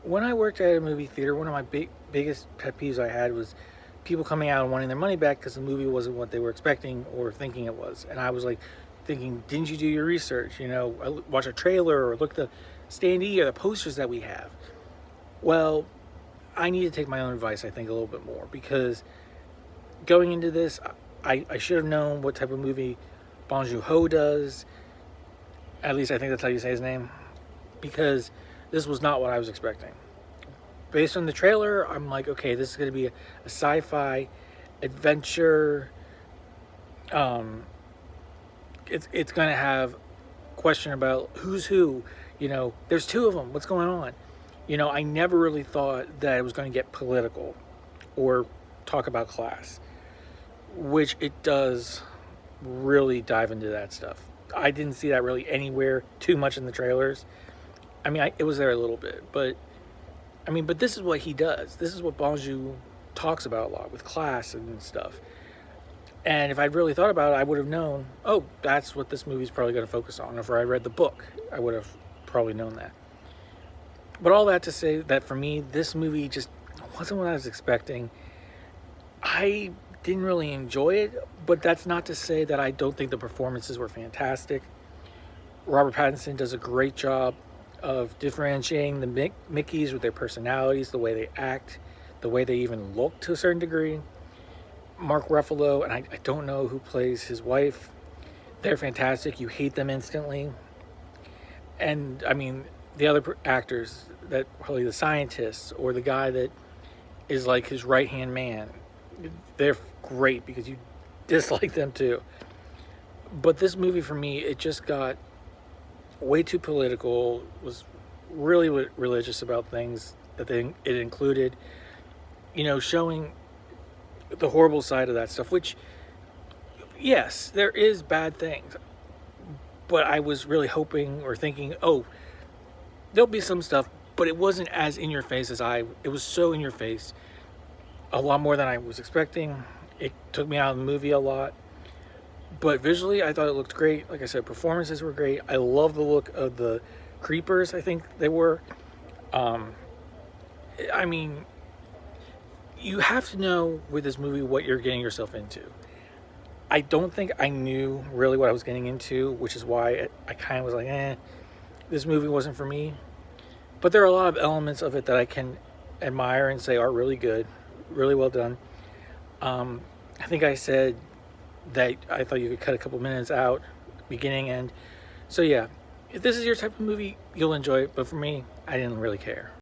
When I worked at a movie theater, one of my biggest pet peeves I had was people coming out and wanting their money back because the movie wasn't what they were expecting or thinking it was. And I was like thinking, didn't you do your research? Watch a trailer or look at the standee or the posters that we have. Well, I need to take my own advice, I think, a little bit more because going into this, I should have known what type of movie Bong Joon-ho does. At least I think that's how you say his name. Because this was not what I was expecting. Based on the trailer, I'm like, okay, this is going to be a sci-fi adventure. Um, it's going to have question about who's who. There's two of them. What's going on? I never really thought that it was going to get political or talk about class, which it does really dive into that stuff. I didn't see that really anywhere too much in the trailers. I mean, it was there a little bit, but but this is what he does. This is what Bong Joon talks about a lot with class and stuff. And if I'd really thought about it, I would have known, oh, that's what this movie's probably going to focus on. If I read the book, I would have probably known that. But all that to say that for me, this movie just wasn't what I was expecting. I didn't really enjoy it, but that's not to say that I don't think the performances were fantastic. Robert Pattinson does a great job of differentiating the Mickeys with their personalities, the way they act, the way they even look to a certain degree. Mark Ruffalo, and I don't know who plays his wife, they're fantastic. You hate them instantly. And the other actors, that probably the scientists or the guy that is like his right hand man, they're great because you dislike them too. But this movie for me, it just got way too political, was really religious about things that it included, showing the horrible side of that stuff, which, yes, there is bad things, but I was really hoping or thinking, oh, there'll be some stuff, but it wasn't as in your face it was so in your face, a lot more than I was expecting. It took me out of the movie a lot. But visually, I thought it looked great. Like I said, performances were great. I love the look of the creepers, I think they were. Um, I mean, you have to know with this movie what you're getting yourself into. I don't think I knew really what I was getting into, which is why I kind of was like, this movie wasn't for me. But there are a lot of elements of it that I can admire and say are really good, really well done. I think I said that I thought you could cut a couple minutes out, beginning, end. So yeah, if this is your type of movie, you'll enjoy it. But for me, I didn't really care.